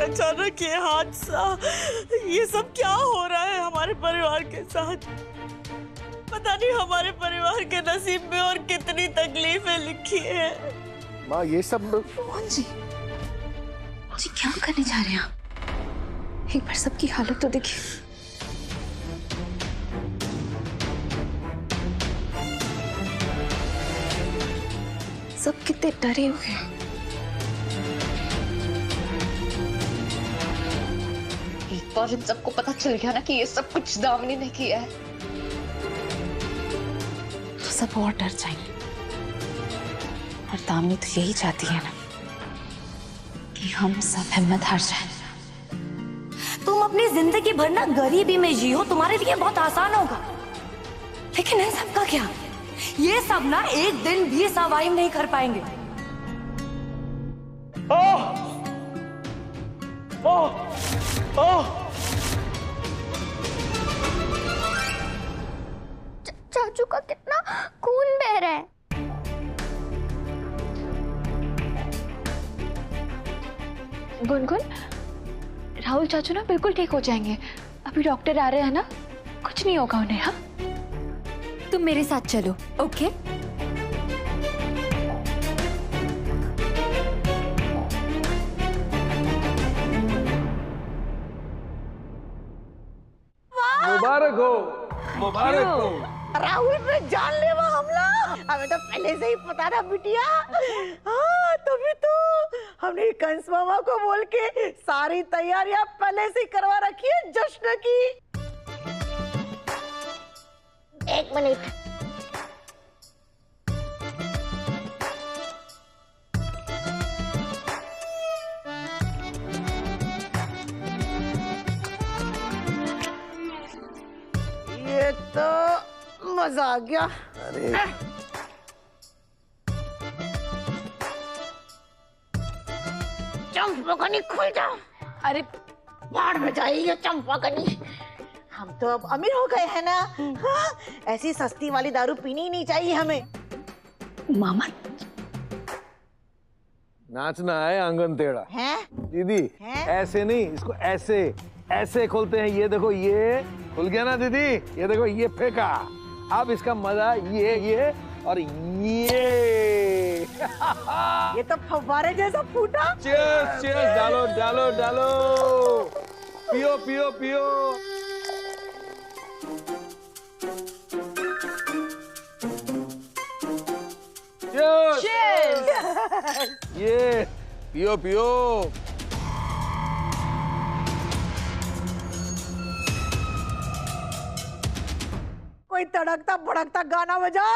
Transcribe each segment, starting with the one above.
अचानक ये हादसा, ये सब क्या हो रहा है हमारे परिवार के साथ? पता नहीं हमारे परिवार के नसीब में और कितनी तकलीफें लिखी है। माँ ये सब मोहन जी क्या करने जा रहे हैं आप? एक बार सबकी हालत तो देखिए। सब कितने डरे हुए हैं। एक बार इन सबको पता चल गया ना कि ये सब कुछ दामिनी ने किया है तो सब और डर जाएंगे। और दामिनी तो यही चाहती है ना कि हम सब हिम्मत हार जाएं। तुम अपनी जिंदगी भर ना गरीबी में जियो, तुम्हारे लिए बहुत आसान होगा। लेकिन इन सबका क्या? ये सब ना एक दिन भी सर्वाइव नहीं कर पाएंगे। चाचू का कितना खून बह रहा है। गुनगुन, राहुल चाचू ना बिल्कुल ठीक हो जाएंगे। अभी डॉक्टर आ रहे हैं ना, कुछ नहीं होगा उन्हें। हाँ, तुम मेरे साथ चलो, ओके? मुबारक हो, मुबारक हो। राहुल पे जानलेवा हमला, हमें तो पहले से ही पता था बिटिया। हाँ, तभी तो हमने कंस मामा को बोल के सारी तैयारियां पहले से करवा रखी है जश्न की। एक मिनट, ये तो मजा आ गया। अरे चंपाकनी खुल जाओ। अरे बाढ़ में जाइए चंपाकनी। हम तो अब अमीर हो गए हैं ना। हाँ, ऐसी सस्ती वाली दारू पीनी ही नहीं चाहिए हमें। मामा नाचना है आंगन टेढ़ा हैं? दीदी। हैं? ऐसे नहीं, इसको ऐसे ऐसे खोलते हैं। ये देखो, ये खुल गया ना दीदी। ये देखो, ये फेंका। अब इसका मजा ये और ये ये तो फव्वारे जैसा फूटा। Cheers, cheers. डालो डालो डालो, पियो पियो पियो। ये पियो पियो। कोई तड़कता भड़कता गाना बजा।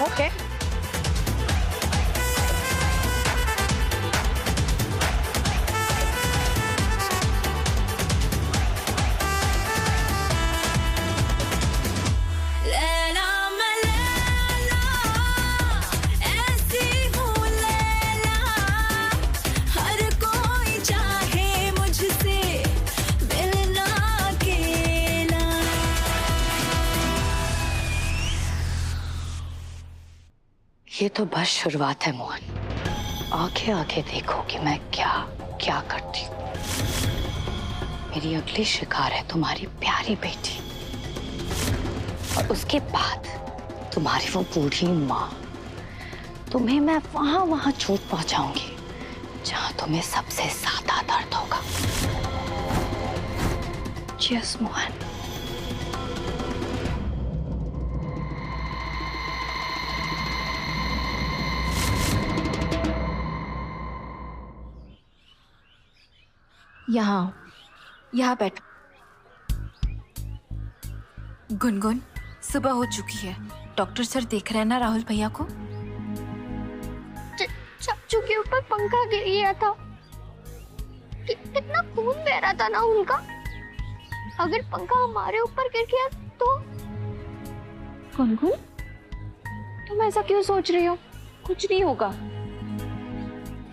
ओके। ये तो बस शुरुआत है मोहन। आगे आगे देखो कि मैं क्या क्या करती हूँ। मेरी अगली शिकार है तुम्हारी प्यारी बेटी, और उसके बाद तुम्हारी वो बूढ़ी माँ। तुम्हें मैं वहां चोट पहुंचाऊंगी जहां तुम्हें सबसे ज्यादा दर्द होगा। चीयर्स मोहन। यहाँ बैठो। गुनगुन, सुबह हो चुकी है। डॉक्टर सर देख रहे हैं ना राहुल भैया को? चाचू के ऊपर पंखा गिर गया था। कितना खून बह रहा था ना उनका। अगर पंखा हमारे ऊपर गिर गया तो? गुनगुन, तुम ऐसा क्यों सोच रही हो? कुछ नहीं होगा।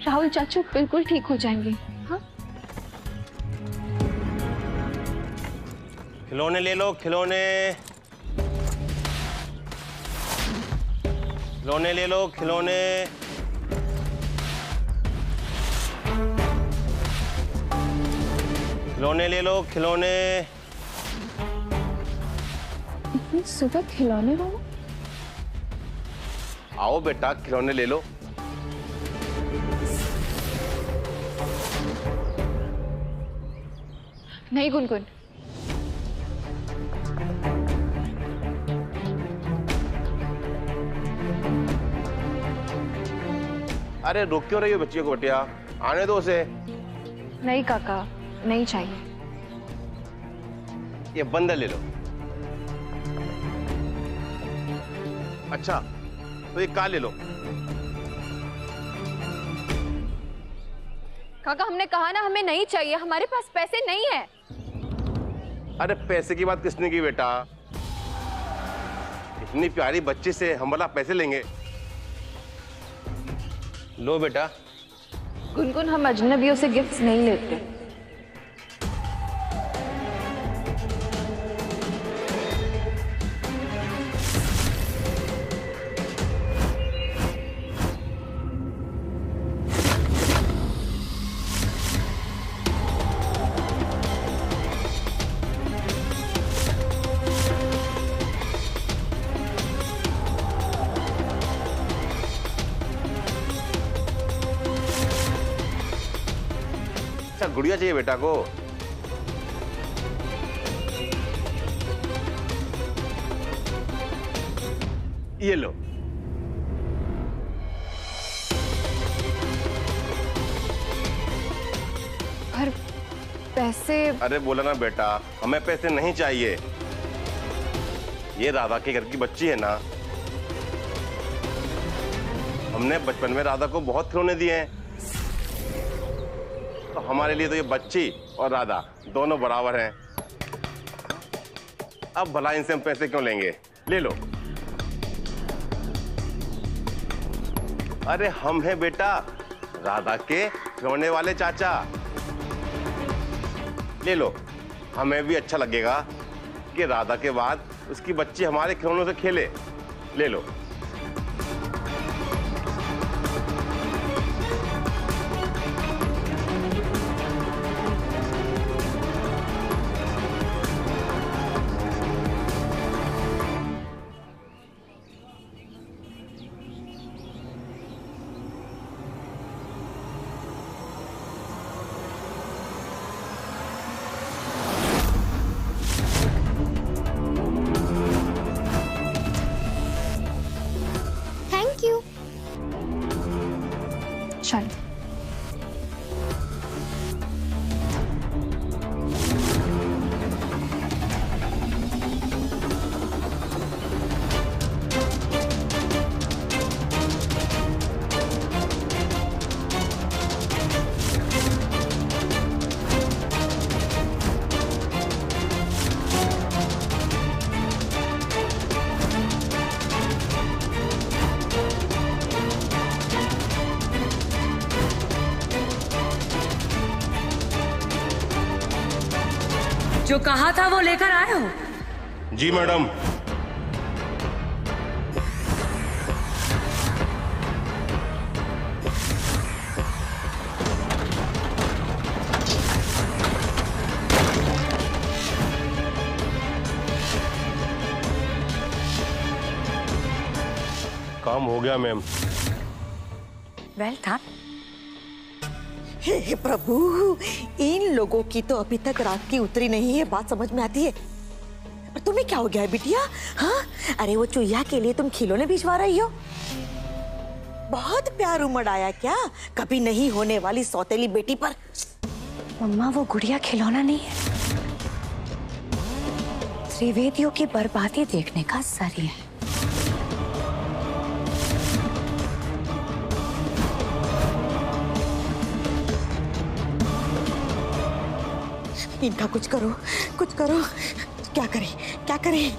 राहुल चाचू बिल्कुल ठीक हो जाएंगे। हाँ, खिलौने ले लो, खिलौने। खिलौने ले लो, खिलौने। खिलौने ले लो, खिलौने। इतनी सुबह खिलौने वाला? आओ बेटा, खिलौने ले लो। नहीं गुनगुन, अरे रुक क्यों रही हो बच्चियों को बिटिया? आने दो उसे। नहीं काका, नहीं चाहिए। ये बंदर ले लो। अच्छा, तो ये कार ले लो। काका हमने कहा ना हमें नहीं चाहिए, हमारे पास पैसे नहीं है। अरे पैसे की बात किसने की बेटा? इतनी प्यारी बच्ची से हम भला पैसे लेंगे? लो बेटा। गुनगुन, हम अजनबियों से गिफ्ट्स नहीं लेते। अच्छा, गुड़िया चाहिए बेटा को? ये लो। पर पैसे? अरे बोला ना बेटा, हमें पैसे नहीं चाहिए। ये राधा के घर की बच्ची है ना, हमने बचपन में राधा को बहुत खिलौने दिए हैं, तो हमारे लिए तो ये बच्ची और राधा दोनों बराबर हैं। अब भला इनसे हम पैसे क्यों लेंगे? ले लो। अरे हम हैं बेटा राधा के खिलौने वाले चाचा। ले लो, हमें भी अच्छा लगेगा कि राधा के बाद उसकी बच्ची हमारे खिलौनों से खेले। ले लो। Thank you. चल। जो कहा था वो लेकर आए हो? जी मैडम। काम हो गया मैम। Well done. हे प्रभु, इन लोगों की तो अभी तक रात की उतरी नहीं है, बात समझ में आती है। पर तुम्हें क्या हो गया है बिटिया? हाँ, अरे वो चुईया के लिए तुम खिलौने भिजवा रही हो? बहुत प्यार उमड़ आया क्या कभी नहीं होने वाली सौतेली बेटी पर? मम्मा, वो गुड़िया खिलौना नहीं है, त्रिवेदियों की बर्बादी देखने का जरिया है। इनका कुछ करो, कुछ करो। क्या करें, क्या करें?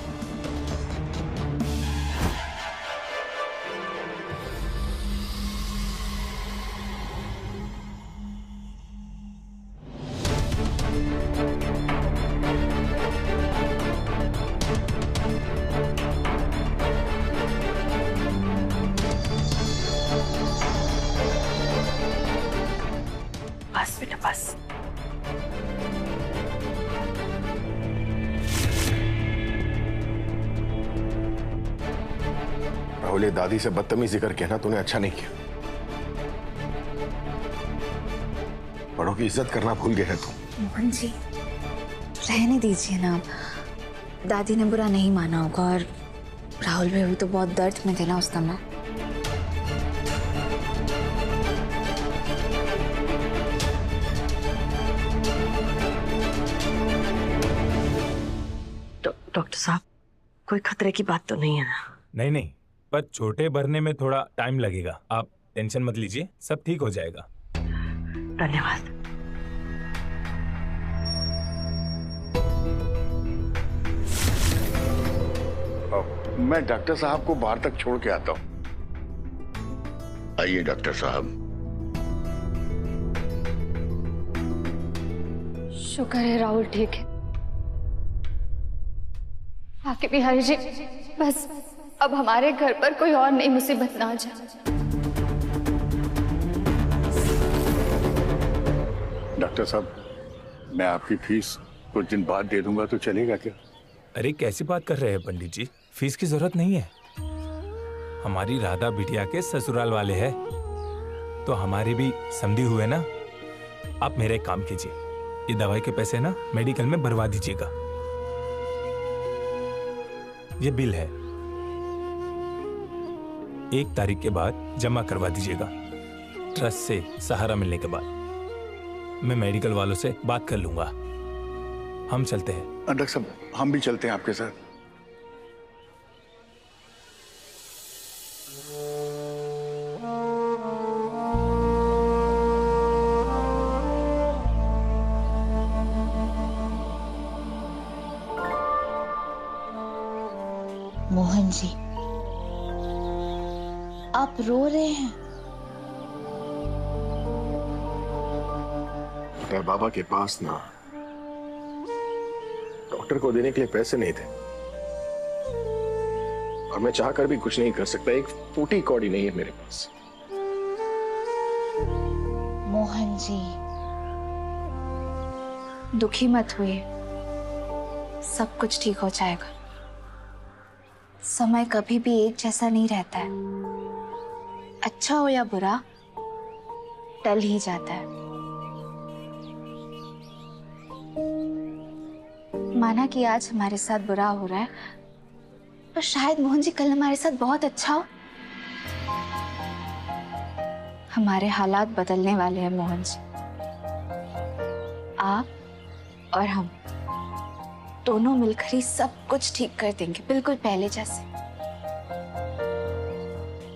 राहुल, ये दादी से बदतमीजी करके ना तूने अच्छा नहीं किया। बड़ों की इज्जत करना भूल गए है तू। मोहन जी, रहने दीजिए ना। दादी ने बुरा नहीं माना होगा, और राहुल भाई तो बहुत दर्द में थे ना उस समय। डॉक्टर साहब, कोई खतरे की बात तो नहीं है ना? नहीं नहीं, पर छोटे भरने में थोड़ा टाइम लगेगा। आप टेंशन मत लीजिए, सब ठीक हो जाएगा। धन्यवाद। मैं डॉक्टर साहब को बाहर तक छोड़ के आता हूँ। आइए डॉक्टर साहब। शुक्र है राहुल ठीक है। आके बिहारी जी, बस अब हमारे घर पर कोई और नई मुसीबत ना आ जाए। डॉक्टर साहब, मैं आपकी फीस कुछ दिन बाद दे दूंगा तो चलेगा क्या? अरे कैसी बात कर रहे हैं पंडित जी, फीस की जरूरत नहीं है। हमारी राधा बिटिया के ससुराल वाले हैं, तो हमारे भी समधी हुए ना। आप मेरा एक काम कीजिए, ये दवाई के पैसे ना मेडिकल में भरवा दीजिएगा। ये बिल है, 1 तारीख के बाद जमा करवा दीजिएगा। ट्रस्ट से सहारा मिलने के बाद मैं मेडिकल वालों से बात कर लूंगा। हम चलते हैं। डॉक्टर साहब, हम भी चलते हैं आपके साथ। मोहन जी, आप रो रहे हैं? मेरे बाबा के पास ना डॉक्टर को देने के लिए पैसे नहीं थे, और मैं चाहकर भी कुछ नहीं कर सकता। एक फूटी कौड़ी नहीं है मेरे पास। मोहन जी, दुखी मत हुए, सब कुछ ठीक हो जाएगा। समय कभी भी एक जैसा नहीं रहता है, अच्छा हो या बुरा टल ही जाता है। माना कि आज हमारे साथ बुरा हो रहा है, पर शायद मोहन जी कल हमारे साथ बहुत अच्छा हो। हमारे हालात बदलने वाले हैं मोहन जी। आप और हम दोनों मिलकर ही सब कुछ ठीक कर देंगे, बिल्कुल पहले जैसे।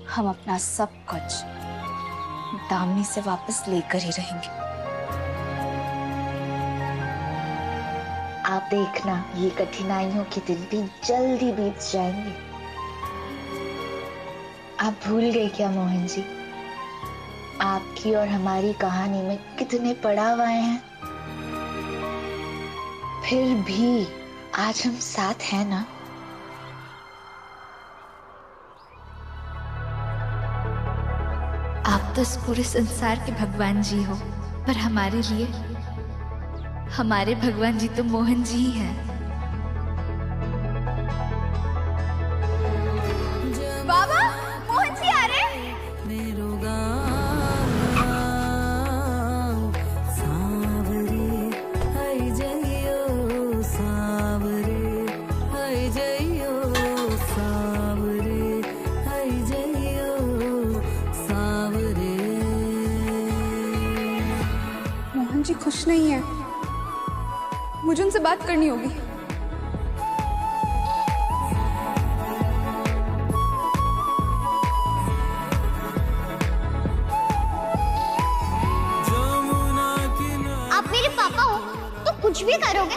हम अपना सब कुछ दामिनी से वापस लेकर ही रहेंगे। आप देखना, ये कठिनाइयों के दिन भी जल्दी बीत जाएंगे। आप भूल गए क्या मोहन जी, आपकी और हमारी कहानी में कितने पड़ाव आए हैं? फिर भी आज हम साथ हैं ना? आप तो इस पूरे संसार के भगवान जी हो, पर हमारे लिए हमारे भगवान जी तो मोहन जी ही हैं। बाबा, मोहन जी आ रहे हैं। मोहन जी खुश नहीं है, मुझे उनसे बात करनी होगी। आप मेरे पापा हो तो कुछ भी करोगे,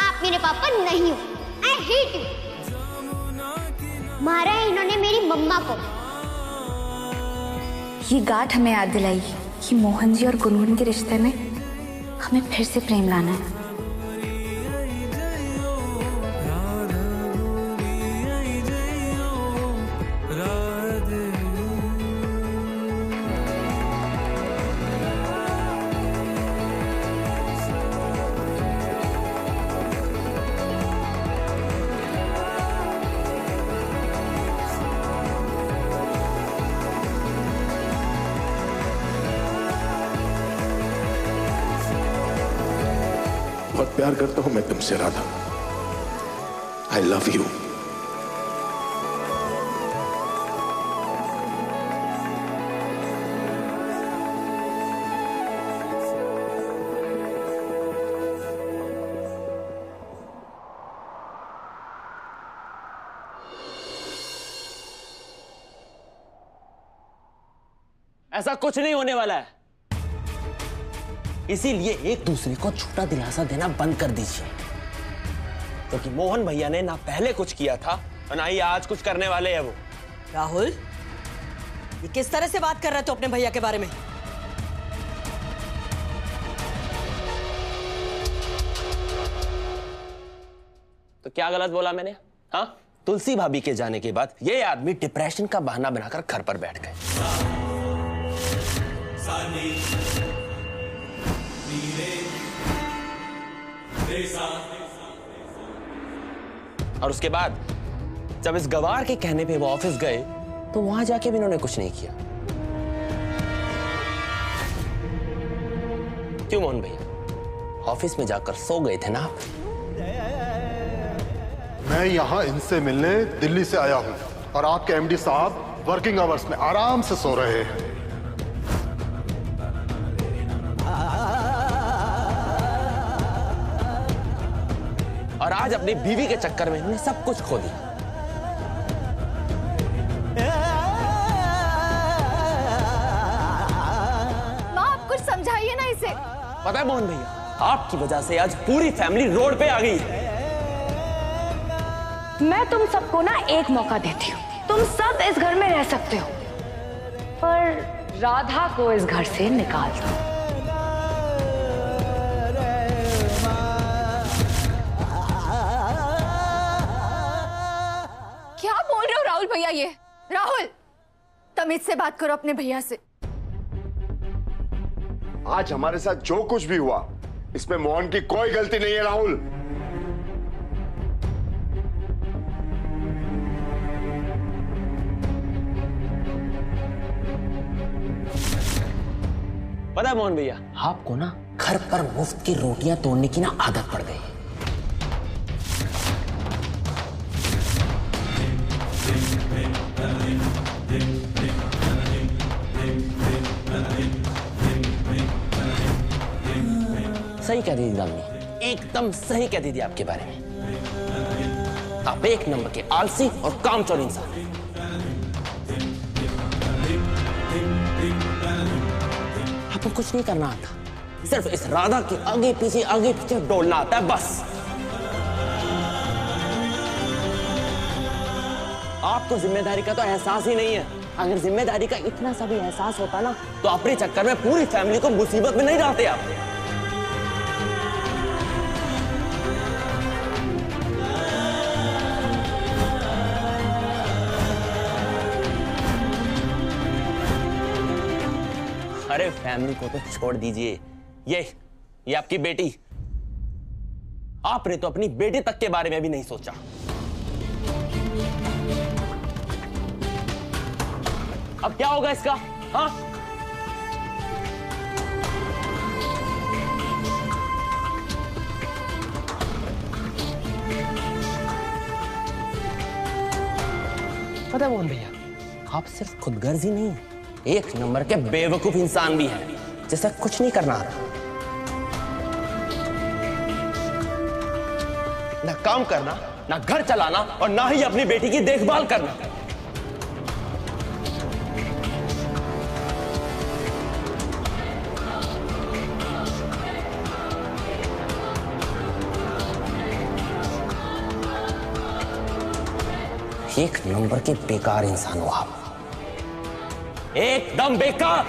आप मेरे पापा नहीं हो। I hate you। मारा है इन्होंने मेरी मम्मा को। ये गांठ हमें याद दिलाई कि मोहन जी और गुनगुन के रिश्ते में हमें फिर से प्रेम लाना है। बहुत प्यार करता हूं मैं तुमसे राधा। I love you. ऐसा कुछ नहीं होने वाला है, इसीलिए एक दूसरे को झूठा दिलासा देना बंद कर दीजिए, क्योंकि मोहन भैया ने ना पहले कुछ किया था और ना ही आज कुछ करने वाले हैं वो। राहुल, ये किस तरह से बात कर रहे हो अपने भैया के बारे में? तो क्या गलत बोला मैंने? हाँ, तुलसी भाभी के जाने के बाद ये आदमी डिप्रेशन का बहाना बनाकर घर पर बैठ गए। और उसके बाद जब इस गवार के कहने पे वो ऑफिस गए तो वहां जाके भी इन्होंने कुछ नहीं किया। क्यों मोहन भैया, ऑफिस में जाकर सो गए थे ना आप? मैं यहाँ इनसे मिलने दिल्ली से आया हूँ और आपके एमडी साहब वर्किंग आवर्स में आराम से सो रहे हैं। और आज अपनी बीवी के चक्कर में इन्होंने सब कुछ खो दिया। माँ, आप कुछ समझाइए ना इसे। पता है मोहन भैया, आपकी वजह से आज पूरी फैमिली रोड पे आ गई है। मैं तुम सबको ना एक मौका देती हूँ, तुम सब इस घर में रह सकते हो, पर राधा को इस घर से निकाल दो। क्या बोल रहे हो राहुल भैया? ये राहुल, तमीज से बात करो अपने भैया से। आज हमारे साथ जो कुछ भी हुआ इसमें मोहन की कोई गलती नहीं है राहुल। पता है मोहन भैया, आपको ना घर पर मुफ्त की रोटियां तोड़ने की ना आदत पड़ गई है। सही कह दी दामी, एकदम सही कह दी आपके बारे में। आप एक नंबर के आलसी और कामचोर इंसान हैं। आपको कुछ नहीं करना आता, सिर्फ इस राधा के आगे पीछे डोलना आता है बस। आपको जिम्मेदारी का तो एहसास ही नहीं है। अगर जिम्मेदारी का इतना सा भी एहसास होता ना तो अपने चक्कर में पूरी फैमिली को मुसीबत में नहीं डालते आप। अरे फैमिली को तो छोड़ दीजिए, ये आपकी बेटी, आपने तो अपनी बेटी तक के बारे में भी नहीं सोचा। अब क्या होगा इसका? हाँ, पता है मोहन भैया, आप सिर्फ खुदगर्ज ही नहीं, एक नंबर के बेवकूफ इंसान भी हैं, जिसे कुछ नहीं करना आता। ना काम करना, ना घर चलाना और ना ही अपनी बेटी की देखभाल करना। एक नंबर के बेकार इंसान हो आप, एकदम बेकार।